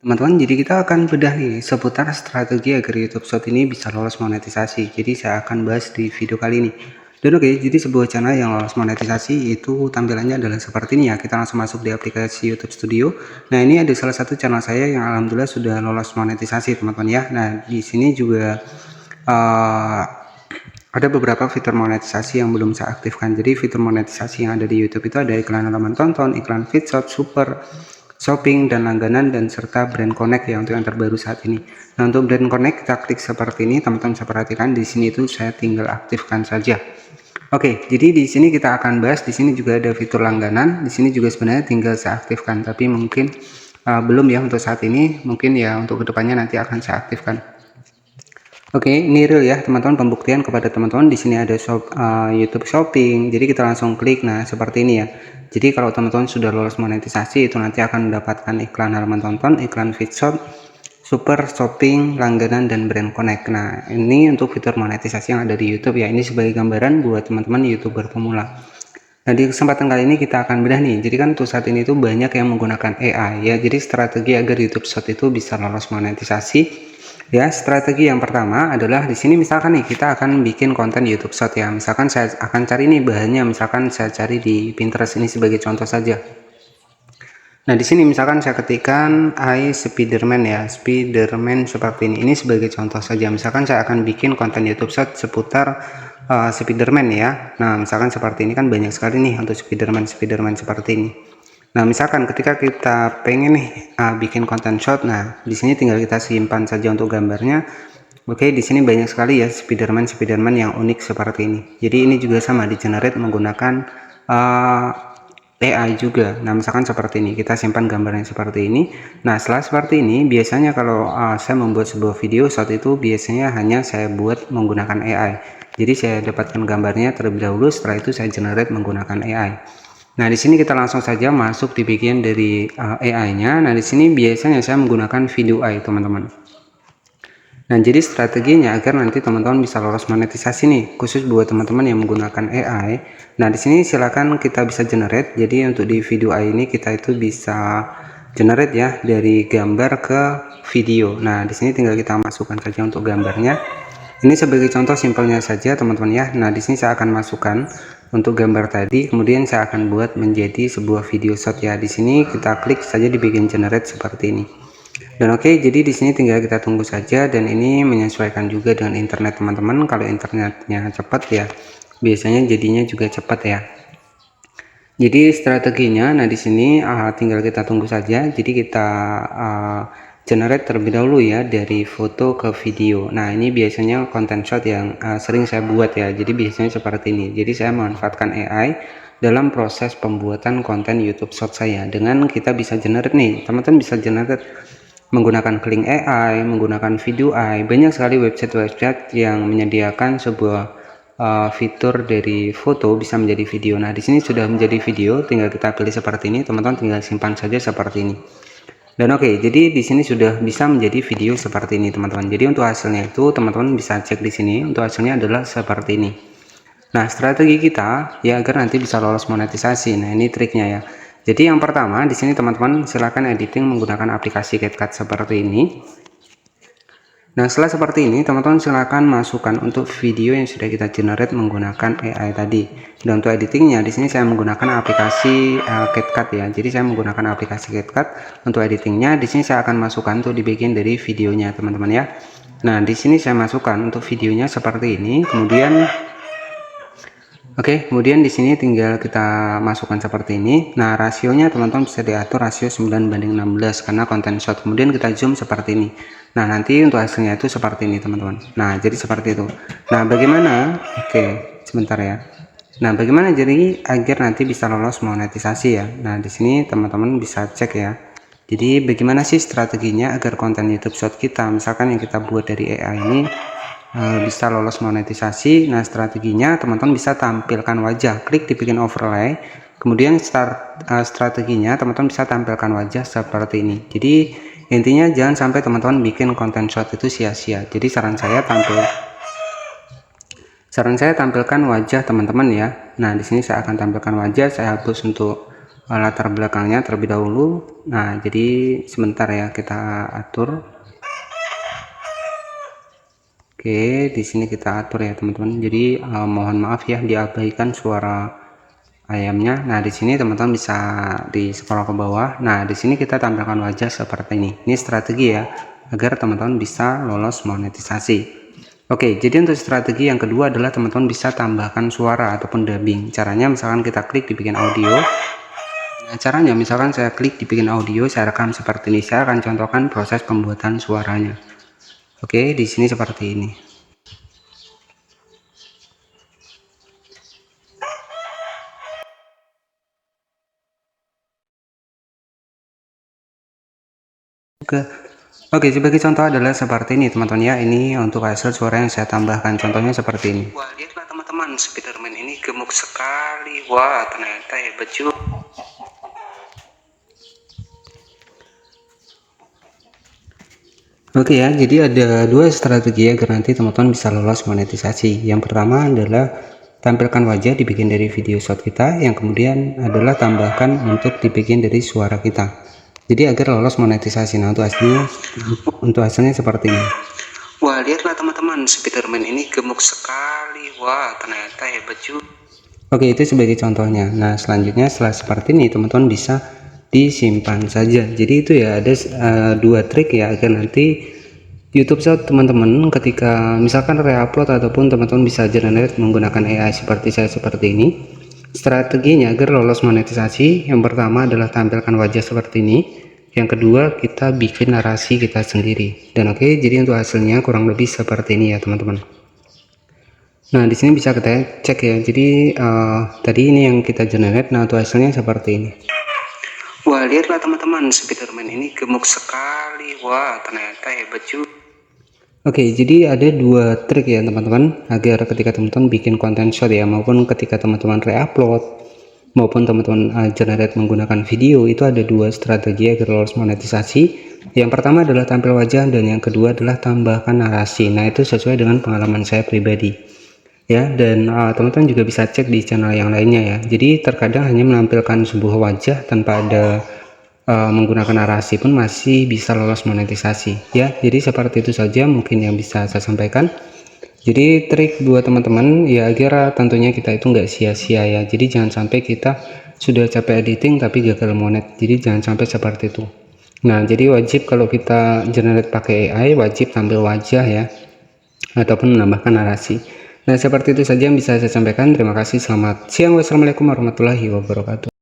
Teman-teman, jadi kita akan bedah nih seputar strategi agar YouTube Short ini bisa lolos monetisasi. Jadi saya akan bahas di video kali ini. Dan oke, jadi sebuah channel yang lolos monetisasi itu tampilannya adalah seperti ini ya. Kita langsung masuk di aplikasi YouTube Studio. Nah, ini ada salah satu channel saya yang alhamdulillah sudah lolos monetisasi, teman-teman ya. Nah, di sini juga ada beberapa fitur monetisasi yang belum saya aktifkan. Jadi fitur monetisasi yang ada di YouTube itu ada iklan halaman tonton, iklan feed shot, super, shopping dan langganan, dan serta brand connect ya untuk yang terbaru saat ini. Nah, untuk brand connect kita klik seperti ini, teman-teman bisa perhatikan di sini itu saya tinggal aktifkan saja. Oke, jadi di sini kita akan bahas, di sini juga ada fitur langganan, di sini juga sebenarnya tinggal saya aktifkan, tapi mungkin belum ya untuk saat ini, mungkin ya untuk kedepannya nanti akan saya aktifkan. Oke, ini real ya teman-teman, pembuktian kepada teman-teman. Di sini ada YouTube Shopping, jadi kita langsung klik. Nah, seperti ini ya. Jadi kalau teman-teman sudah lolos monetisasi, itu nanti akan mendapatkan iklan halaman tonton, iklan feed shop, super, shopping, langganan, dan brand connect. Nah, ini untuk fitur monetisasi yang ada di YouTube ya. Ini sebagai gambaran buat teman-teman YouTuber pemula. Nah, di kesempatan kali ini kita akan bedah nih. Jadi kan untuk saat ini tuh banyak yang menggunakan AI ya. Jadi strategi agar YouTube Short itu bisa lolos monetisasi. Ya, strategi yang pertama adalah di sini misalkan nih kita akan bikin konten YouTube Short ya. Misalkan saya akan cari nih bahannya, misalkan saya cari di Pinterest ini sebagai contoh saja. Nah, di sini misalkan saya ketikkan Spiderman ya, Spiderman seperti ini. Ini sebagai contoh saja. Misalkan saya akan bikin konten YouTube Short seputar Spiderman ya. Nah, misalkan seperti ini kan banyak sekali nih untuk Spiderman seperti ini. Nah, misalkan ketika kita pengen nih bikin konten short, nah di sini tinggal kita simpan saja untuk gambarnya. Oke, di sini banyak sekali ya Spiderman yang unik seperti ini. Jadi ini juga sama di generate menggunakan AI juga. Nah, misalkan seperti ini, kita simpan gambarnya seperti ini. Nah, setelah seperti ini, biasanya kalau saya membuat sebuah video short itu biasanya hanya saya buat menggunakan AI. Jadi saya dapatkan gambarnya terlebih dahulu, setelah itu saya generate menggunakan AI. Nah, di sini kita langsung saja masuk di bagian dari AI-nya. Nah, di sini biasanya saya menggunakan video AI, teman-teman. Nah, jadi strateginya agar nanti teman-teman bisa lolos monetisasi nih, khusus buat teman-teman yang menggunakan AI. Nah, di sini silakan kita bisa generate. Jadi untuk di video AI ini kita itu bisa generate ya dari gambar ke video. Nah, di sini tinggal kita masukkan saja untuk gambarnya. Ini sebagai contoh simpelnya saja, teman-teman ya. Nah, di sini saya akan masukkan untuk gambar tadi, kemudian saya akan buat menjadi sebuah video short ya. Di sini kita klik saja di bagian generate seperti ini. Dan oke, jadi di sini tinggal kita tunggu saja, dan ini menyesuaikan juga dengan internet teman-teman. Kalau internetnya cepat ya, biasanya jadinya juga cepat ya. Jadi strateginya, nah di sini tinggal kita tunggu saja. Jadi kita generate terlebih dahulu ya dari foto ke video. Nah, ini biasanya konten short yang sering saya buat ya. Jadi biasanya seperti ini. Jadi saya memanfaatkan AI dalam proses pembuatan konten YouTube Short saya. Dengan kita bisa generate nih, teman-teman bisa generate menggunakan Kling AI, menggunakan video AI. Banyak sekali website-website yang menyediakan sebuah fitur dari foto bisa menjadi video. Nah, di sini sudah menjadi video, tinggal kita pilih seperti ini, teman-teman tinggal simpan saja seperti ini. Dan oke, jadi di sini sudah bisa menjadi video seperti ini, teman-teman. Jadi untuk hasilnya itu teman-teman bisa cek di sini. Untuk hasilnya adalah seperti ini. Nah, strategi kita ya agar nanti bisa lolos monetisasi. Nah, ini triknya ya. Jadi yang pertama di sini teman-teman silakan editing menggunakan aplikasi CapCut seperti ini. Nah, setelah seperti ini, teman-teman silakan masukkan untuk video yang sudah kita generate menggunakan AI tadi. Dan untuk editingnya, di sini saya menggunakan aplikasi CapCut ya. Jadi saya menggunakan aplikasi CapCut untuk editingnya. Di sini saya akan masukkan untuk di bagian dari videonya, teman-teman ya. Nah, di sini saya masukkan untuk videonya seperti ini. Kemudian di sini tinggal kita masukkan seperti ini. Nah, rasionya teman-teman bisa diatur rasio 9:16 karena konten short. Kemudian kita zoom seperti ini. Nah, nanti untuk hasilnya itu seperti ini, teman-teman. Nah, jadi seperti itu. Nah, bagaimana? Sebentar ya. Nah, bagaimana jadi agar nanti bisa lolos monetisasi ya? Nah, di sini teman-teman bisa cek ya. Jadi bagaimana sih strateginya agar konten YouTube Short kita, misalkan yang kita buat dari AI ini bisa lolos monetisasi. Nah, strateginya teman-teman bisa tampilkan wajah, klik di bikin overlay, kemudian strateginya teman-teman bisa tampilkan wajah seperti ini. Jadi intinya jangan sampai teman-teman bikin konten short itu sia-sia. Jadi saran saya tampilkan wajah teman-teman ya. Nah, di sini saya akan tampilkan wajah, saya hapus untuk latar belakangnya terlebih dahulu. Nah, jadi sebentar ya, kita atur. Oke, di sini kita atur ya teman-teman. Jadi mohon maaf ya diabaikan suara ayamnya. Nah, di sini teman-teman bisa di scroll ke bawah. Nah, di sini kita tampilkan wajah seperti ini. Ini strategi ya, agar teman-teman bisa lolos monetisasi. Oke, jadi untuk strategi yang kedua adalah teman-teman bisa tambahkan suara ataupun dubbing. Caranya misalkan kita klik dibikin audio. Nah, caranya misalkan saya klik dibikin audio, saya rekam seperti ini. Saya akan contohkan proses pembuatan suaranya. Oke, di sini seperti ini. Oke, sebagai contoh adalah seperti ini teman-teman ya. Ini untuk hasil suara yang saya tambahkan. Contohnya seperti ini. Wah, lihatlah teman-teman, Spiderman ini gemuk sekali. Wah, ternyata hebat juga. Oke ya, jadi ada dua strategi agar nanti teman-teman bisa lolos monetisasi. Yang pertama adalah tampilkan wajah dibikin dari video shot kita, yang kemudian adalah tambahkan untuk dibikin dari suara kita. Jadi agar lolos monetisasi. Nah, untuk hasilnya seperti ini. Wah, lihatlah teman-teman, Spiderman ini gemuk sekali. Wah, ternyata hebat juga. Oke, itu sebagai contohnya. Nah, selanjutnya setelah seperti ini teman-teman bisa disimpan saja. Jadi itu ya ada dua trik ya agar nanti YouTube Short teman-teman ketika misalkan reupload ataupun teman-teman bisa generate menggunakan AI seperti saya seperti ini. Strateginya agar lolos monetisasi, yang pertama adalah tampilkan wajah seperti ini. Yang kedua, kita bikin narasi kita sendiri. Dan oke, jadi untuk hasilnya kurang lebih seperti ini ya teman-teman. Nah, di sini bisa kita cek ya. Jadi tadi ini yang kita generate. Nah, untuk hasilnya seperti ini. Wah, lihatlah teman-teman, Spiderman ini gemuk sekali. Wah, ternyata hebat juga. Oke, jadi ada dua trik ya teman-teman agar ketika teman-teman bikin konten short ya, maupun ketika teman-teman reupload maupun teman-teman generate menggunakan video, itu ada dua strategi agar lolos monetisasi. Yang pertama adalah tampil wajah, dan yang kedua adalah tambahkan narasi. Nah, itu sesuai dengan pengalaman saya pribadi ya, dan teman-teman juga bisa cek di channel yang lainnya ya. Jadi terkadang hanya menampilkan sebuah wajah tanpa ada menggunakan narasi pun masih bisa lolos monetisasi ya. Jadi seperti itu saja mungkin yang bisa saya sampaikan. Jadi trik buat teman-teman ya agar tentunya kita itu nggak sia-sia ya. Jadi jangan sampai kita sudah capek editing tapi gagal monet. Jadi jangan sampai seperti itu. Nah, jadi wajib kalau kita generate pakai AI wajib tampil wajah ya, ataupun menambahkan narasi. Nah, seperti itu saja yang bisa saya sampaikan. Terima kasih, selamat siang, wassalamualaikum warahmatullahi wabarakatuh.